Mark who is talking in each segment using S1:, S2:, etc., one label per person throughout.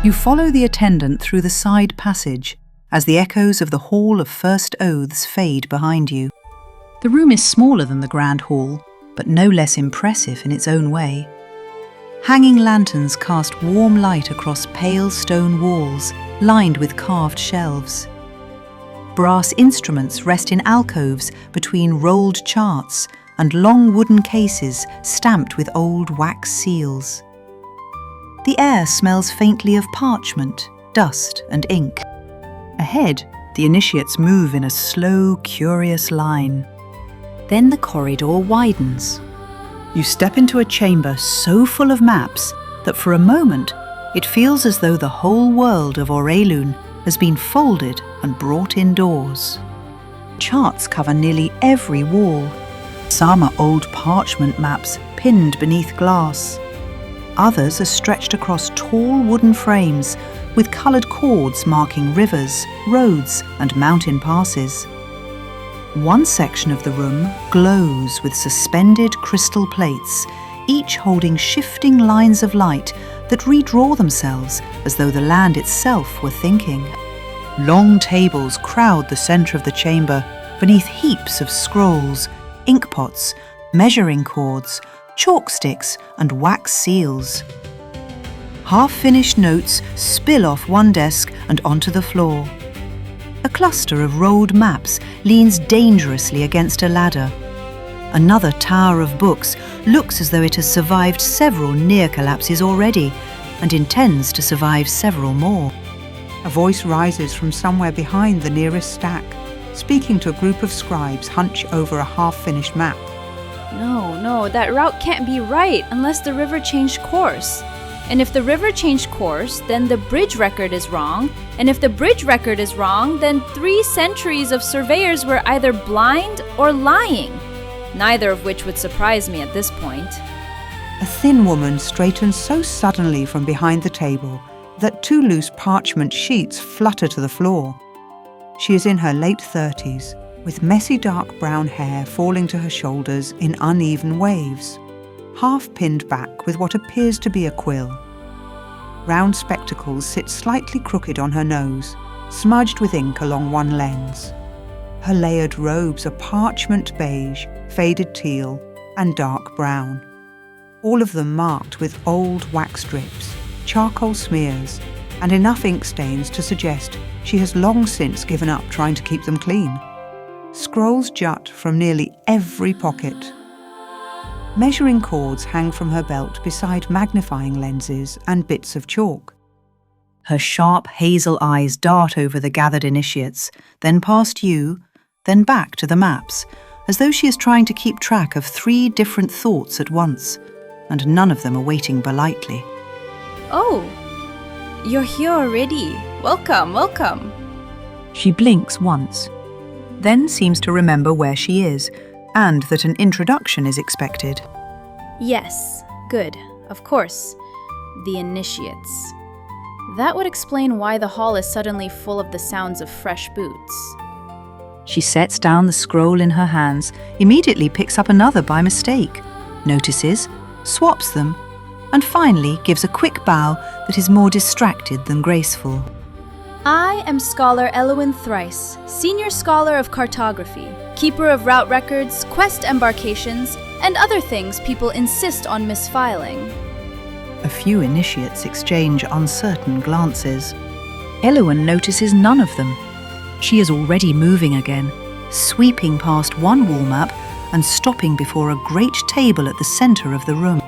S1: You follow the attendant through the side passage as the echoes of the Hall of First Oaths fade behind you. The room is smaller than the Grand Hall, but no less impressive in its own way. Hanging lanterns cast warm light across pale stone walls lined with carved shelves. Brass instruments rest in alcoves between rolled charts and long wooden cases stamped with old wax seals. The air smells faintly of parchment, dust and ink. Ahead, the initiates move in a slow, curious line. Then the corridor widens. You step into a chamber so full of maps that for a moment it feels as though the whole world of Aurelune has been folded and brought indoors. Charts cover nearly every wall. Some are old parchment maps pinned beneath glass. Others are stretched across tall wooden frames with coloured cords marking rivers, roads and mountain passes. One section of the room glows with suspended crystal plates, each holding shifting lines of light that redraw themselves as though the land itself were thinking. Long tables crowd the centre of the chamber beneath heaps of scrolls, inkpots, measuring cords, chalk sticks and wax seals. Half-finished notes spill off one desk and onto the floor. A cluster of rolled maps leans dangerously against a ladder. Another tower of books looks as though it has survived several near collapses already and intends to survive several more.
S2: A voice rises from somewhere behind the nearest stack, speaking to a group of scribes hunched over a half-finished map.
S3: No, that route can't be right unless the river changed course. And if the river changed course, then the bridge record is wrong. And if the bridge record is wrong, then 3 centuries of surveyors were either blind or lying. Neither of which would surprise me at this point.
S2: A thin woman straightens so suddenly from behind the table that 2 loose parchment sheets flutter to the floor. She is in her late 30s, with messy dark brown hair falling to her shoulders in uneven waves, half pinned back with what appears to be a quill. Round spectacles sit slightly crooked on her nose, smudged with ink along one lens. Her layered robes are parchment beige, faded teal, and dark brown, all of them marked with old wax strips, charcoal smears, and enough ink stains to suggest she has long since given up trying to keep them clean. Scrolls jut from nearly every pocket. Measuring cords hang from her belt beside magnifying lenses and bits of chalk. Her sharp hazel eyes dart over the gathered initiates, then past you, then back to the maps, as though she is trying to keep track of 3 different thoughts at once, and none of them are waiting politely.
S3: Oh, you're here already. Welcome.
S1: She blinks once, then seems to remember where she is, and that an introduction is expected.
S3: Yes, good, of course. The initiates. That would explain why the hall is suddenly full of the sounds of fresh boots.
S1: She sets down the scroll in her hands, immediately picks up another by mistake, notices, swaps them, and finally gives a quick bow that is more distracted than graceful.
S3: I am Scholar Elowen Thrice, Senior Scholar of Cartography, Keeper of Route Records, Quest Embarkations, and other things people insist on misfiling.
S1: A few initiates exchange uncertain glances. Elowen notices none of them. She is already moving again, sweeping past one wall map and stopping before a great table at the centre of the room.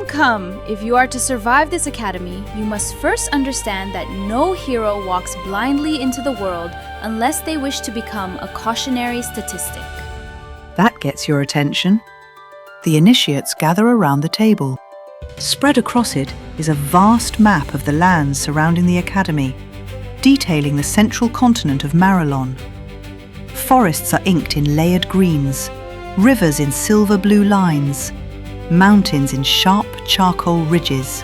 S3: Come, if you are to survive this academy, you must first understand that no hero walks blindly into the world unless they wish to become a cautionary statistic.
S1: That gets your attention. The initiates gather around the table. Spread across it is a vast map of the lands surrounding the academy, detailing the central continent of Marilon. Forests are inked in layered greens, rivers in silver blue lines, mountains in sharp charcoal ridges.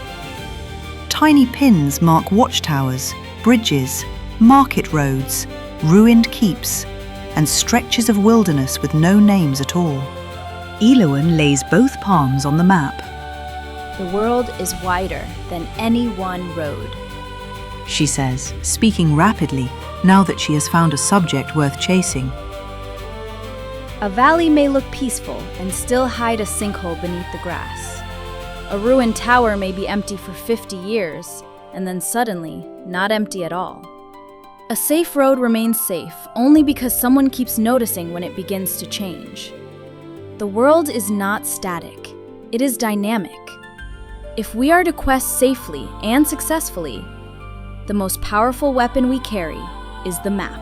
S1: Tiny pins mark watchtowers, bridges, market roads, ruined keeps, and stretches of wilderness with no names at all. Elowen lays both palms on the map.
S3: The world is wider than any one road.
S1: She says, speaking rapidly now that she has found a subject worth chasing.
S3: A valley may look peaceful and still hide a sinkhole beneath the grass. A ruined tower may be empty for 50 years, and then suddenly, not empty at all. A safe road remains safe only because someone keeps noticing when it begins to change. The world is not static, it is dynamic. If we are to quest safely and successfully, the most powerful weapon we carry is the map.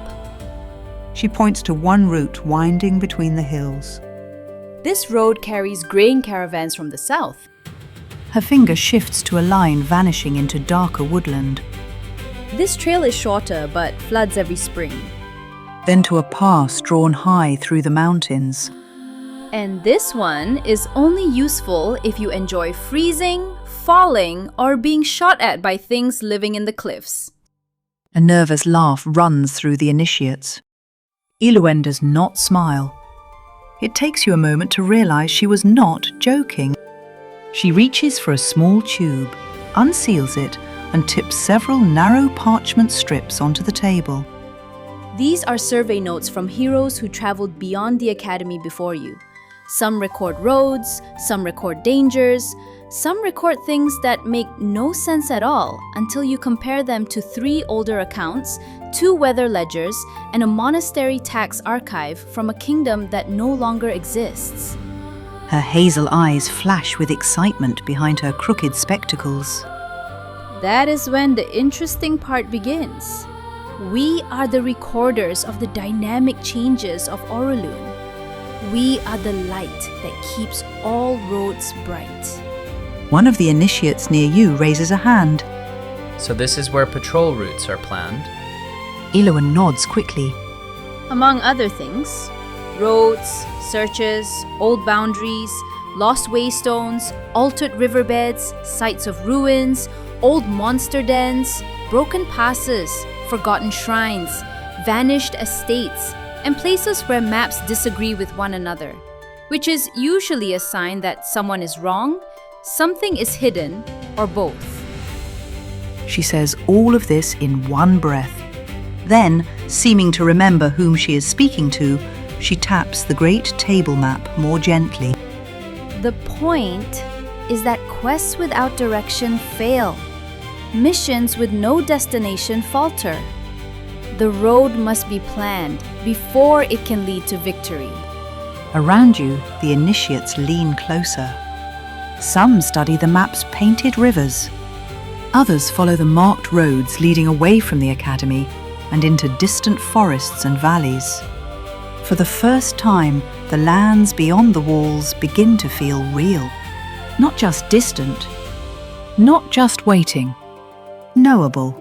S2: She points to one route winding between the hills.
S4: This road carries grain caravans from the south.
S1: Her finger shifts to a line vanishing into darker woodland.
S4: This trail is shorter but floods every spring.
S1: Then to a pass drawn high through the mountains.
S3: And this one is only useful if you enjoy freezing, falling, or being shot at by things living in the cliffs.
S1: A nervous laugh runs through the initiates. Elowen does not smile. It takes you a moment to realize she was not joking. She reaches for a small tube, unseals it, and tips several narrow parchment strips onto the table.
S3: These are survey notes from heroes who traveled beyond the academy before you. Some record roads, some record dangers, some record things that make no sense at all until you compare them to 3 older accounts, 2 weather ledgers, and a monastery tax archive from a kingdom that no longer exists.
S1: Her hazel eyes flash with excitement behind her crooked spectacles.
S3: That is when the interesting part begins. We are the recorders of the dynamic changes of Aurelune. We are the light that keeps all roads bright.
S1: One of the initiates near you raises a hand.
S5: So this is where patrol routes are planned?
S1: Elowen nods quickly.
S3: Among other things, roads, searches, old boundaries, lost waystones, altered riverbeds, sites of ruins, old monster dens, broken passes, forgotten shrines, vanished estates, and places where maps disagree with one another, which is usually a sign that someone is wrong, something is hidden, or both.
S1: She says all of this in one breath. Then, seeming to remember whom she is speaking to, she taps the great table map more gently.
S3: The point is that quests without direction fail. Missions with no destination falter. The road must be planned before it can lead to victory.
S1: Around you, the initiates lean closer. Some study the map's painted rivers. Others follow the marked roads leading away from the academy and into distant forests and valleys. For the first time, the lands beyond the walls begin to feel real. Not just distant, not just waiting. Knowable,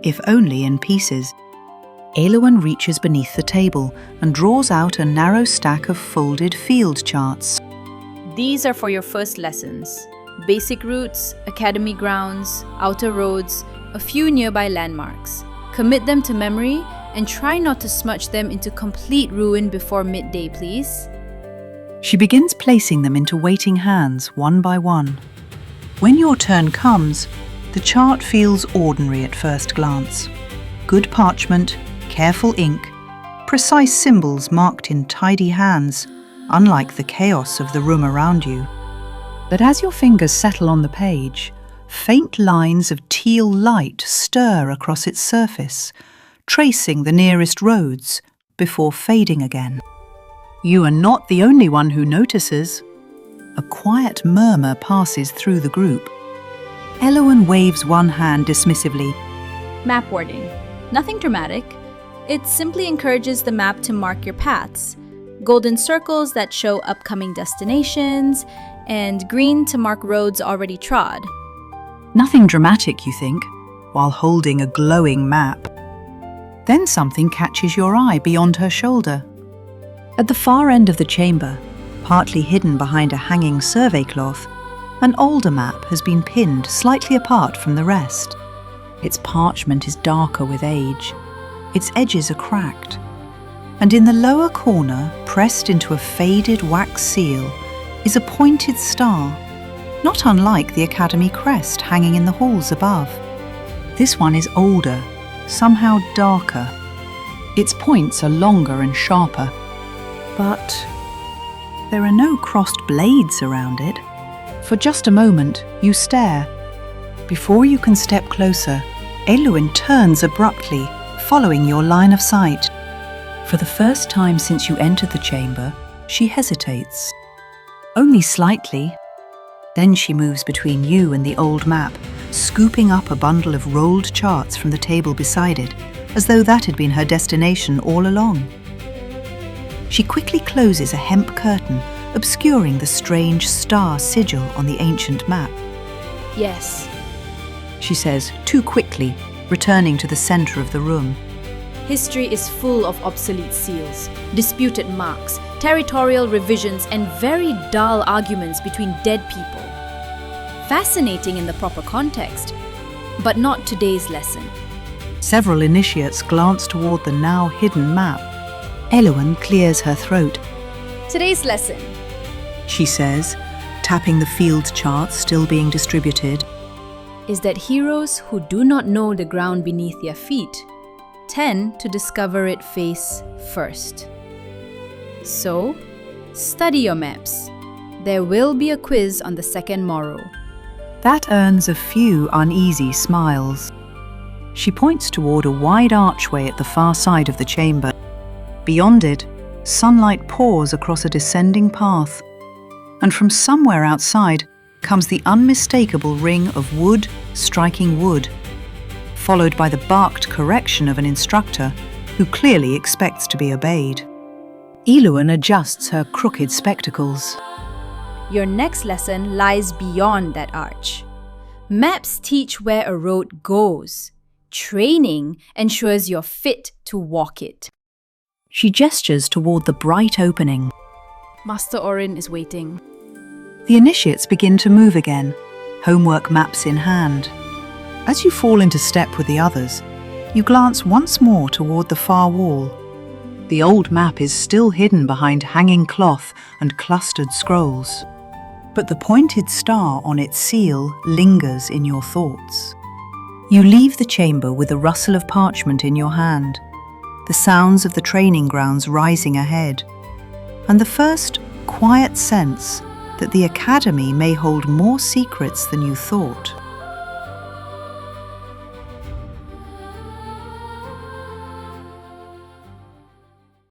S1: if only in pieces. Elowen reaches beneath the table and draws out a narrow stack of folded field charts.
S3: These are for your first lessons. Basic routes, academy grounds, outer roads, a few nearby landmarks. Commit them to memory and try not to smudge them into complete ruin before midday, please.
S1: She begins placing them into waiting hands one by one. When your turn comes, the chart feels ordinary at first glance. Good parchment, careful ink, precise symbols marked in tidy hands, unlike the chaos of the room around you. But as your fingers settle on the page, faint lines of teal light stir across its surface, tracing the nearest roads before fading again. You are not the only one who notices. A quiet murmur passes through the group. Elowen waves one hand dismissively.
S3: Map wording. Nothing dramatic. It simply encourages the map to mark your paths. Golden circles that show upcoming destinations, and green to mark roads already trod.
S1: Nothing dramatic, you think, while holding a glowing map. Then something catches your eye beyond her shoulder. At the far end of the chamber, partly hidden behind a hanging survey cloth, an older map has been pinned slightly apart from the rest. Its parchment is darker with age. Its edges are cracked. And in the lower corner, pressed into a faded wax seal, is a pointed star, not unlike the academy crest hanging in the halls above. This one is older, somehow darker. Its points are longer and sharper, but there are no crossed blades around it. For just a moment, you stare. Before you can step closer, Aurelune turns abruptly, following your line of sight. For the first time since you entered the chamber, she hesitates. Only slightly. Then she moves between you and the old map, scooping up a bundle of rolled charts from the table beside it, as though that had been her destination all along. She quickly closes a hemp curtain, obscuring the strange star sigil on the ancient map.
S4: Yes.
S1: She says too quickly, returning to the center of the room.
S4: History is full of obsolete seals, disputed marks, territorial revisions, and very dull arguments between dead people. Fascinating in the proper context, but not today's lesson.
S1: Several initiates glance toward the now hidden map. Elowen clears her throat.
S4: Today's lesson,
S1: She says, tapping the field charts still being distributed.
S4: is that heroes who do not know the ground beneath their feet tend to discover it face first. So, study your maps. There will be a quiz on the second morrow.
S1: That earns a few uneasy smiles. She points toward a wide archway at the far side of the chamber. Beyond it, sunlight pours across a descending path, and from somewhere outside comes the unmistakable ring of wood striking wood, followed by the barked correction of an instructor who clearly expects to be obeyed. Aurelune adjusts her crooked spectacles.
S4: Your next lesson lies beyond that arch. Maps teach where a road goes. Training ensures you're fit to walk it.
S1: She gestures toward the bright opening.
S4: Master Orin is waiting.
S1: The initiates begin to move again, homework maps in hand. As you fall into step with the others, you glance once more toward the far wall. The old map is still hidden behind hanging cloth and clustered scrolls, but the pointed star on its seal lingers in your thoughts. You leave the chamber with a rustle of parchment in your hand, the sounds of the training grounds rising ahead, and the first quiet sense that the academy may hold more secrets than you thought.